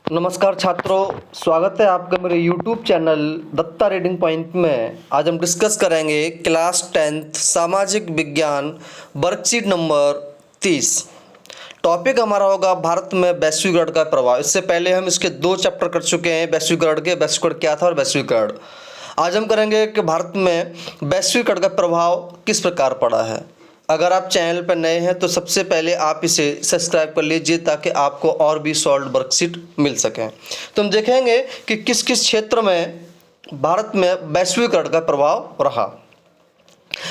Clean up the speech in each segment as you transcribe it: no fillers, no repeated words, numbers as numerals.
नमस्कार छात्रों, स्वागत है आपका मेरे YouTube channel Datta reading point में। आज हम डिस्कस करेंगे क्लास 10th सामाजिक विज्ञान वर्कशीट नंबर 30। टॉपिक हमारा होगा भारत में वैश्वीकरण का प्रभाव। इससे पहले हम इसके 2 चैप्टर कर चुके हैं वैश्वीकरण के, वैश्वीकरण क्या था और वैश्वीकरण। आज हम करेंगे कि भारत में वैश्वीकरण का प्रभाव किस प्रकार पड़ा है। अगर आप चैनल पर नए हैं तो सबसे पहले आप इसे सब्सक्राइब कर लीजिए ताकि आपको और भी सॉल्व वर्कशीट मिल सकें। तो हम देखेंगे कि किस किस क्षेत्र में भारत में वैश्वीकरण का प्रभाव रहा।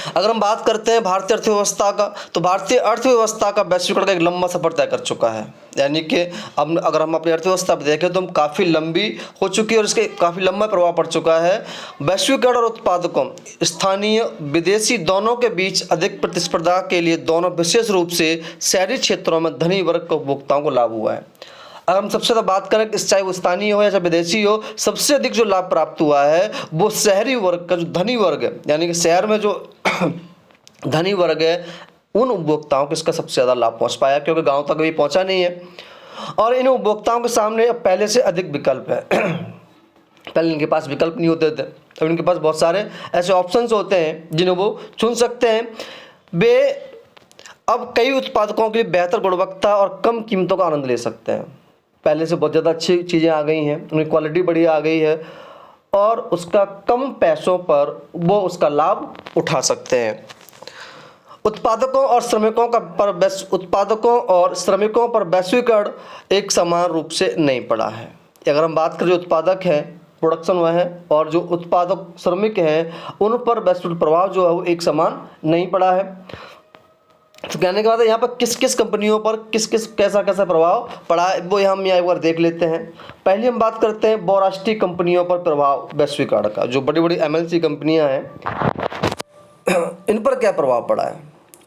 अगर हम बात करते हैं भारतीय अर्थव्यवस्था का, तो भारतीय अर्थव्यवस्था का वैश्वीकरण का एक लंबा सफर तय कर चुका है। यानी कि अब अगर हम अपनी अर्थव्यवस्था पर देखें तो हम काफ़ी लंबी हो चुकी है और इसके काफ़ी लंबा प्रभाव पड़ चुका है। वैश्वीकरण और उत्पादकों, स्थानीय विदेशी दोनों के बीच अधिक प्रतिस्पर्धा के लिए दोनों विशेष रूप से शहरी क्षेत्रों में धनी वर्ग के उपभोक्ताओं को लाभ हुआ है। अगर हम सबसे ज़्यादा बात करें कि चाहे वो स्थानीय हो या चाहे विदेशी हो, सबसे अधिक जो लाभ प्राप्त हुआ है वो शहरी वर्ग का, जो धनी वर्ग है, यानी कि शहर में जो धनी वर्ग है उन उपभोक्ताओं को इसका सबसे ज़्यादा लाभ पहुंच पाया, क्योंकि गांव तक भी पहुंचा नहीं है। और इन उपभोक्ताओं के सामने अब पहले से अधिक विकल्प है। पहले इनके पास विकल्प नहीं होते थे, अब इनके पास बहुत सारे ऐसे ऑप्शंस होते हैं जिन्हें वो चुन सकते हैं। वे अब कई उत्पादकों के लिए बेहतर गुणवत्ता और कम कीमतों का आनंद ले सकते हैं। पहले से बहुत ज़्यादा अच्छी चीज़ें आ गई हैं, उनकी क्वालिटी बढ़िया आ गई है और उसका कम पैसों पर वो उसका लाभ उठा सकते हैं। उत्पादकों और श्रमिकों पर वैश्वीकरण एक समान रूप से नहीं पड़ा है। अगर हम बात करें जो उत्पादक हैं, प्रोडक्शन वह है, और जो उत्पादक श्रमिक हैं उन पर वैश्विक प्रभाव जो है वो एक समान नहीं पड़ा है। तो कहने के बाद यहाँ पर किस किस कंपनियों पर किस किस कैसा कैसा प्रभाव पड़ा है वो हम यहाँ एक बार देख लेते हैं। पहले हम बात करते हैं बहुराष्ट्रीय कंपनियों पर प्रभाव वैश्वीकरण का। जो बड़ी बड़ी MNC कंपनियाँ हैं इन पर क्या प्रभाव पड़ा है।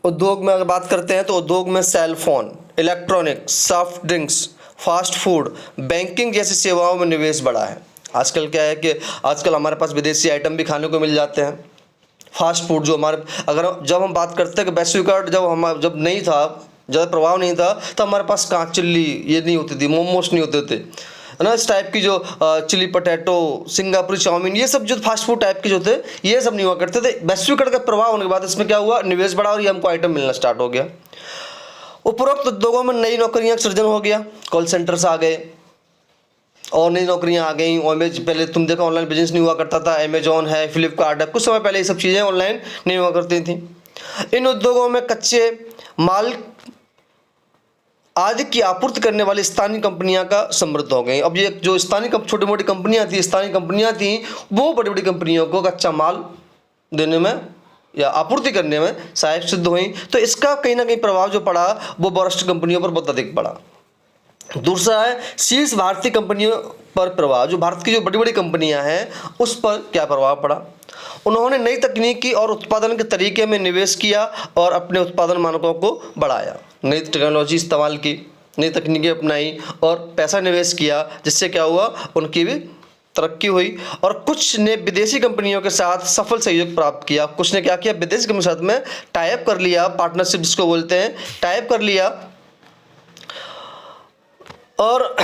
उद्योग में अगर बात करते हैं तो उद्योग में cell phone, electronics, soft drinks, fast food, banking जैसी सेवाओं में निवेश बढ़ा है। आजकल क्या है कि आजकल हमारे पास विदेशी आइटम भी खाने को मिल जाते हैं। फास्ट फूड जो हमारे, अगर जब हम बात करते हैं कि वैश्वीकरण जब नहीं था, ज़्यादा प्रभाव नहीं था, तो हमारे पास कांच चिल्ली ये नहीं होती थी, मोमोस नहीं होते थे, है ना। इस टाइप की जो चिली पटेटो, सिंगापुरी चाउमीन, ये सब जो फास्ट फूड टाइप के जो थे ये सब नहीं हुआ करते थे। वैश्वीकरण का प्रभाव होने के बाद इसमें क्या हुआ, निवेश बढ़ा और ये हमको आइटम मिलना स्टार्ट हो गया। उपरोक्त उद्योगों में नई नौकरियां सृजन हो गया, कॉल सेंटर्स आ गए और नई नौकरियां आ गई। पहले तुम देखो ऑनलाइन बिजनेस नहीं हुआ करता था, अमेजॉन है, फ्लिपकार्ट है, कुछ समय पहले ये सब चीज़ें ऑनलाइन नहीं हुआ करती थी। इन उद्योगों में कच्चे माल आदि की आपूर्ति करने वाली स्थानीय कंपनियां का समृद्ध हो गई। अब ये जो स्थानीय छोटी मोटी कंपनियां थी, स्थानीय कंपनियां थी, वो बड़ी बड़ी कंपनियों को कच्चा माल देने में या आपूर्ति करने में सहायक सिद्ध हुई। तो इसका कहीं ना कहीं प्रभाव जो पड़ा वो बहुराष्ट्रीय कंपनियों पर बहुत अधिक पड़ा। दूसरा है शीर्ष भारतीय कंपनियों पर प्रभाव। जो भारत की जो बड़ी बड़ी कंपनियां हैं उस पर क्या प्रभाव पड़ा। उन्होंने नई तकनीकी और उत्पादन के तरीके में निवेश किया और अपने उत्पादन मानकों को बढ़ाया, नई टेक्नोलॉजी इस्तेमाल की, नई तकनीकें अपनाई और पैसा निवेश किया, जिससे क्या हुआ, उनकी भी तरक्की हुई। और कुछ ने विदेशी कंपनियों के साथ सफल सहयोग प्राप्त किया। कुछ ने क्या किया, विदेशी कंपनी के साथ में टाइप कर लिया, पार्टनरशिप जिसको बोलते हैं, टाइप कर लिया। और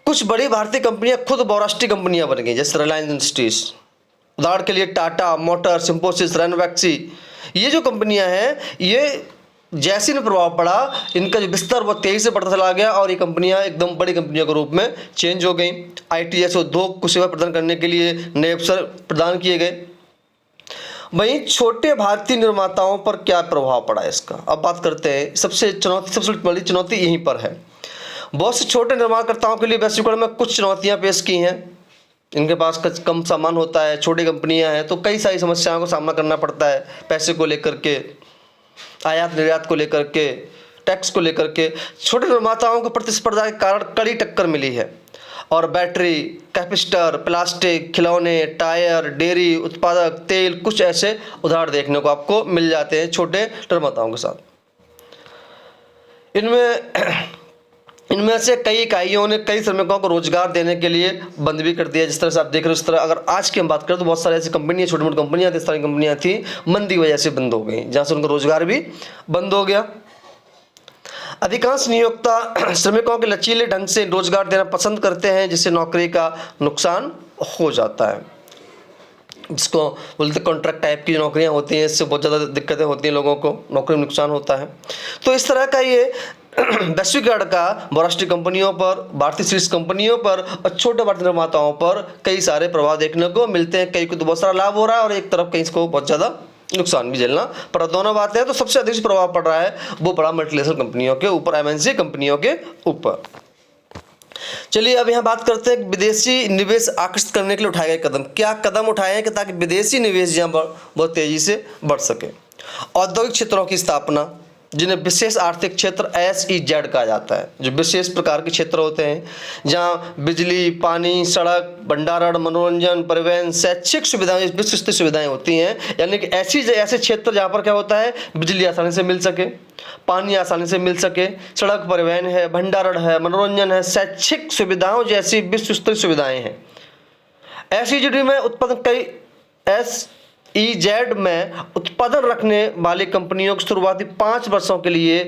कुछ बड़ी भारतीय कंपनियां खुद बहुराष्ट्रीय कंपनियां बन गई, जैसे रिलायंस इंडस्ट्रीज, उदाहरण के लिए टाटा मोटर्स, इंफोसिस, रेनवैक्सी। ये जो कंपनियां हैं ये जैसे इन्हें प्रभाव पड़ा, इनका जो विस्तार बहुत तेजी से बढ़ता चला गया और ये कंपनियां एकदम बड़ी कंपनियों के रूप में चेंज हो गई। IT जैसे उद्योग को सेवा प्रदान करने के लिए नए अवसर प्रदान किए गए। वहीं छोटे भारतीय निर्माताओं पर क्या प्रभाव पड़ा इसका, अब बात करते हैं। सबसे बड़ी चुनौती यहीं पर है। बहुत से छोटे निर्माणकर्ताओं के लिए वैश्वीकरण में कुछ चुनौतियां पेश की हैं। इनके पास कम सामान होता है, छोटी कंपनियां हैं, तो कई सारी समस्याओं का सामना करना पड़ता है, पैसे को लेकर के, आयात निर्यात को लेकर के, टैक्स को लेकर के। छोटे निर्माताओं को प्रतिस्पर्धा के कारण कड़ी टक्कर मिली है और बैटरी, कैपेसिटर, प्लास्टिक, खिलौने, टायर, डेयरी उत्पादक, तेल, कुछ ऐसे उदाहरण देखने को आपको मिल जाते हैं छोटे निर्माताओं के साथ। इनमें से कई इकाइयों ने कई श्रमिकों को रोजगार देने के लिए बंद भी कर दिया। जिस तरह से आप देख रहे हो, इस तरह अगर आज की हम बात करें तो बहुत सारी ऐसी कंपनियां, छोटी मोटी कंपनियां थी, स्थानीय कंपनियां थी, मंदी की वजह से बंद हो गई, जहां से उनका रोजगार भी बंद हो गया। अधिकांश नियोक्ता श्रमिकों के लचीले ढंग से रोजगार देना पसंद करते हैं, जिससे नौकरी का नुकसान हो जाता है। जिसको बोलते कॉन्ट्रैक्ट टाइप की नौकरियां होती हैं, इससे बहुत ज़्यादा दिक्कतें होती हैं, लोगों को नौकरी में नुकसान होता है। तो इस तरह का ये वैश्वीकरण का बहुराष्ट्रीय कंपनियों पर, भारतीय शीर्ष कंपनियों पर और छोटे भारतीय निर्माताओं पर कई सारे प्रभाव देखने को मिलते हैं। कई को तो बहुत सारा लाभ हो रहा है और एक तरफ कहीं को बहुत ज़्यादा नुकसान भी झेलना पड़, दोनों बातें हैं। तो सबसे अधिक प्रभाव पड़ रहा है वो पड़ा मल्टीनेशनल कंपनियों के ऊपर, एमएनसी कंपनियों के ऊपर। चलिए अब यहाँ बात करते हैं विदेशी निवेश आकर्षित करने के लिए उठाए गए कदम। क्या कदम उठाए हैं कि ताकि विदेशी निवेश यहाँ पर बहुत तेजी से बढ़ सके। औद्योगिक क्षेत्रों की स्थापना, जिन्हें विशेष आर्थिक क्षेत्र SEZ कहा जाता है, जो विशेष प्रकार के क्षेत्र होते हैं जहाँ बिजली, पानी, सड़क, भंडारण, मनोरंजन, परिवहन, शैक्षिक सुविधाएं, विशिष्ट सुविधाएं होती हैं। यानी कि ऐसे क्षेत्र जहाँ पर क्या होता है, बिजली आसानी से मिल सके, पानी आसानी से मिल सके, सड़क, परिवहन है, भंडारण है, मनोरंजन है, शैक्षिक सुविधाओं जैसी विश्व स्तरीय सुविधाएं हैं। SEZ में उत्पादन कई SEZ में उत्पादन रखने वाली कंपनियों को शुरुआती 5 वर्षों के लिए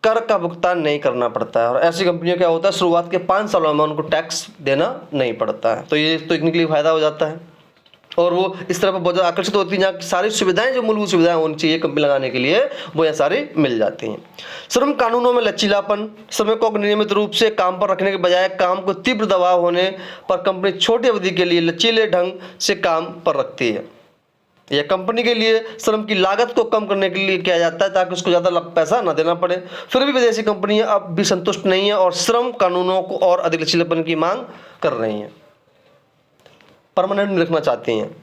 कर का भुगतान नहीं करना पड़ता है। और ऐसी कंपनियों क्या होता है, शुरुआत के 5 सालों में उनको टैक्स देना नहीं पड़ता है। तो ये तो इनके लिए फायदा हो जाता है और वो इस तरह पर बहुत ज़्यादा आकर्षित होती हैं, जहाँ सारी सुविधाएं, जो मूलभूत सुविधाएं होनी चाहिए कंपनी लगाने के लिए, वो यहाँ सारी मिल जाती हैं। श्रम कानूनों में लचीलापन, श्रमिकों को नियमित रूप से काम पर रखने के बजाय काम को तीव्र दबाव होने पर कंपनी छोटी अवधि के लिए लचीले ढंग से काम पर रखती है। यह कंपनी के लिए श्रम की लागत को कम करने के लिए किया जाता है ताकि उसको ज़्यादा पैसा न देना पड़े। फिर भी विदेशी कंपनियां अब भी संतुष्ट नहीं है और श्रम कानूनों को और अधिक लचीलेपन की मांग कर रही हैं, परमानेंट रखना चाहती हैं।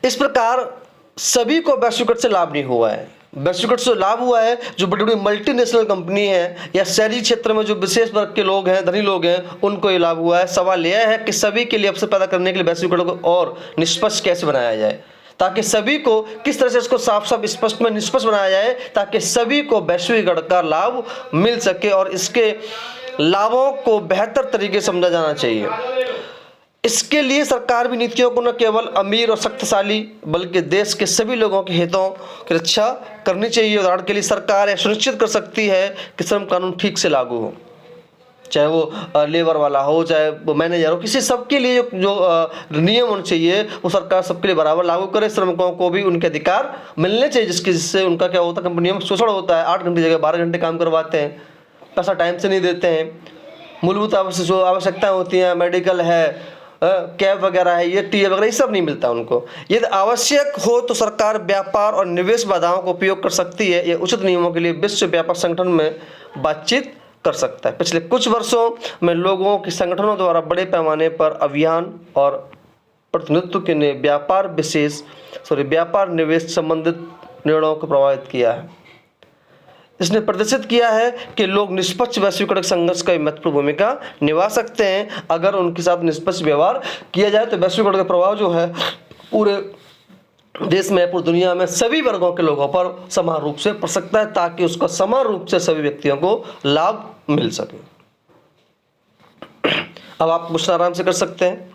इस प्रकार सभी को वैश्वीकरण से लाभ नहीं हुआ है। वैश्वीकरण से लाभ हुआ है जो बड़ी बड़ी मल्टीनेशनल कंपनी है या शहरी क्षेत्र में जो विशेष वर्ग के लोग हैं, धनी लोग हैं, उनको ये लाभ हुआ है। सवाल यह है कि सभी के लिए अवसर पैदा करने के लिए वैश्वीकरण को और निष्पक्ष कैसे बनाया जाए, ताकि सभी को किस तरह से इसको साफ साफ स्पष्ट में निष्पक्ष बनाया जाए ताकि सभी को वैश्वीकरण का लाभ मिल सके और इसके लाभों को बेहतर तरीके से समझा जाना चाहिए। इसके लिए सरकार भी नीतियों को न केवल अमीर और शक्तिशाली बल्कि देश के सभी लोगों के हितों की रक्षा करनी चाहिए। उदाहरण के लिए सरकार यह सुनिश्चित कर सकती है कि श्रम कानून ठीक से लागू हो, चाहे वो लेबर वाला हो, चाहे वो मैनेजर हो, किसी सबके लिए जो नियम होने चाहिए वो सरकार सबके लिए बराबर लागू करे। श्रमिकों को भी उनके अधिकार मिलने चाहिए, जिससे उनका क्या होता है, कंपनियों में शोषण होता है। 8 घंटे जगह 12 घंटे काम करवाते हैं, पैसा टाइम से नहीं देते हैं, मूलभूत जो आवश्यकताएँ होती हैं, मेडिकल है, कैब वगैरह है, ये टीए वगैरह, ये सब नहीं मिलता उनको। यदि आवश्यक हो तो सरकार व्यापार और निवेश बाधाओं का उपयोग कर सकती है। ये उचित नियमों के लिए विश्व व्यापार संगठन में बातचीत कर सकता है। पिछले कुछ वर्षों में लोगों के संगठनों द्वारा बड़े पैमाने पर अभियान और प्रतिनिधित्व के व्यापार निवेश संबंधित निर्णयों को प्रभावित किया है। इसने प्रदर्शित किया है कि लोग निष्पक्ष वैश्वीकरण संघर्ष का महत्वपूर्ण भूमिका निभा सकते हैं। अगर उनके साथ निष्पक्ष व्यवहार किया जाए तो वैश्वीकरण का प्रभाव जो है पूरे देश में, पूरी दुनिया में सभी वर्गों के लोगों पर समान रूप से पड़ सकता है ताकि उसका समान रूप से सभी व्यक्तियों को लाभ मिल सके। अब आप क्वेश्चन आराम से कर सकते हैं,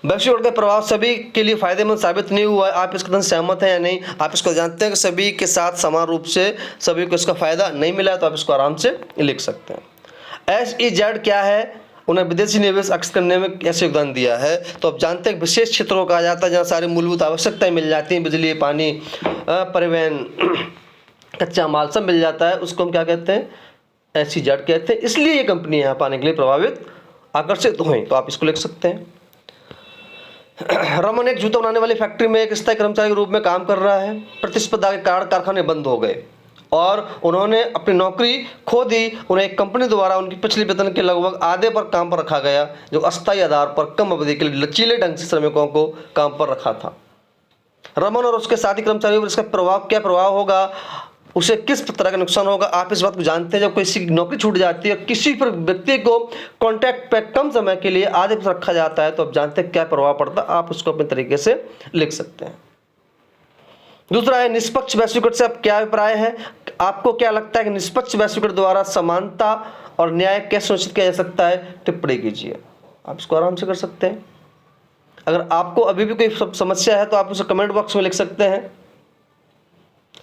वैश्वीकरण का प्रभाव सभी के लिए फायदेमंद साबित नहीं हुआ है, आप इस कथन से सहमत हैं या नहीं। आप इसको जानते हैं कि सभी के साथ समान रूप से सभी को इसका फायदा नहीं मिला है, तो आप इसको आराम से लिख सकते हैं। SEZ क्या है, उन्हें विदेशी निवेश आकर्षित करने में कैसे योगदान दिया है। तो आप जानते हैं विशेष क्षेत्रों को कहा जाता है जहाँ सारी मूलभूत आवश्यकताएं मिल जाती हैं, बिजली, पानी, परिवहन, कच्चा माल सब मिल जाता है, उसको हम क्या कहते हैं, SEZ कहते हैं। इसलिए ये कंपनी यहाँ पाने के लिए प्रभावित आकर्षित हुई, तो आप इसको लिख सकते हैं। रमन एक जूता बनाने वाली फैक्ट्री में एक स्थायी कर्मचारी के रूप में काम कर रहा है। प्रतिस्पर्धा के कारण कारखाने बंद हो गए और उन्होंने अपनी नौकरी खो दी। उन्हें एक कंपनी द्वारा उनकी पिछली वेतन के लगभग आधे पर काम पर रखा गया, जो अस्थायी आधार पर कम अवधि के लिए लचीले ढंग से श्रमिकों को काम पर रखा था। रमन और उसके साथी कर्मचारियों पर इसका क्या प्रभाव होगा, उसे किस तरह का नुकसान होगा, आप इस बात को जानते हैं। जब किसी की नौकरी छूट जाती है, किसी पर व्यक्ति को कॉन्ट्रैक्ट पे कम समय के लिए आधे पर रखा जाता है, तो आप जानते हैं क्या प्रभाव पड़ता है, आप उसको अपने तरीके से लिख सकते हैं। दूसरा है निष्पक्ष वैश्वीकरण से आप क्या अभिप्राय है, आपको क्या लगता है कि निष्पक्ष वैश्वीकरण द्वारा समानता और न्याय कैसे सुनिश्चित किया जा सकता है, टिप्पणी कीजिए। आप इसको आराम से कर सकते हैं। अगर आपको अभी भी कोई समस्या है तो आप उसे कमेंट बॉक्स में लिख सकते हैं।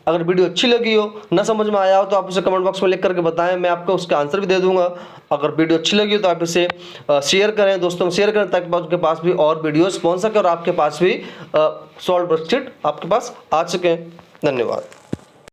अगर वीडियो अच्छी लगी हो, ना समझ में आया हो, तो आप उसे कमेंट बॉक्स में लिख करके बताएं, मैं आपको उसका आंसर भी दे दूंगा। अगर वीडियो अच्छी लगी हो तो आप इसे शेयर करें, दोस्तों में शेयर करें, ताकि उनके पास भी और वीडियोस पहुंच सके और आपके पास भी सॉल्व वर्कशीट आपके पास आ सकें। धन्यवाद।